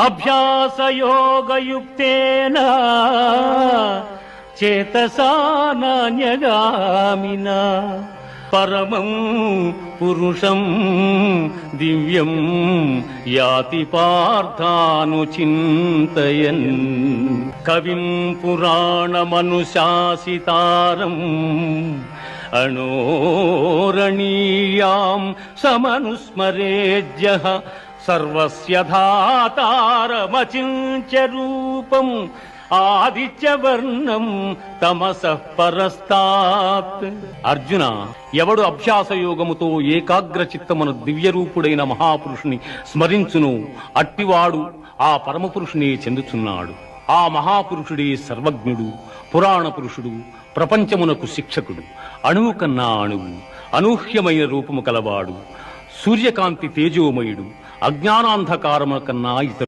అభ్యాసయోగయుక్తేన చేతసా నాన్యగామినా పరమం పురుషం దివ్యం యాతి పార్థానుచింతయన్ కవిం పురాణమనుశాసితారం అణోరణీయాం సమనుస్మరేజ్యః సర్వస్య ధాతారమచింత్య రూపం ఆదిత్యవర్ణం తమసః పరస్తాత్. అర్జున, ఎవడు అభ్యాస యోగముతో ఏకాగ్ర చిత్తమును దివ్యరూపుడైన మహాపురుషుని స్మరించును అట్టివాడు ఆ పరమపురుషుని చెందుచున్నాడు. ఆ మహాపురుషుడే సర్వజ్ఞుడు, పురాణ పురుషుడు, ప్రపంచమునకు శిక్షకుడు, అణువు కన్నా అణువు, అనూహ్యమైన రూపము కలవాడు, సూర్యకాంతి తేజోమయుడు, అజ్ఞానాంధకారము కన్నా ఇతడు.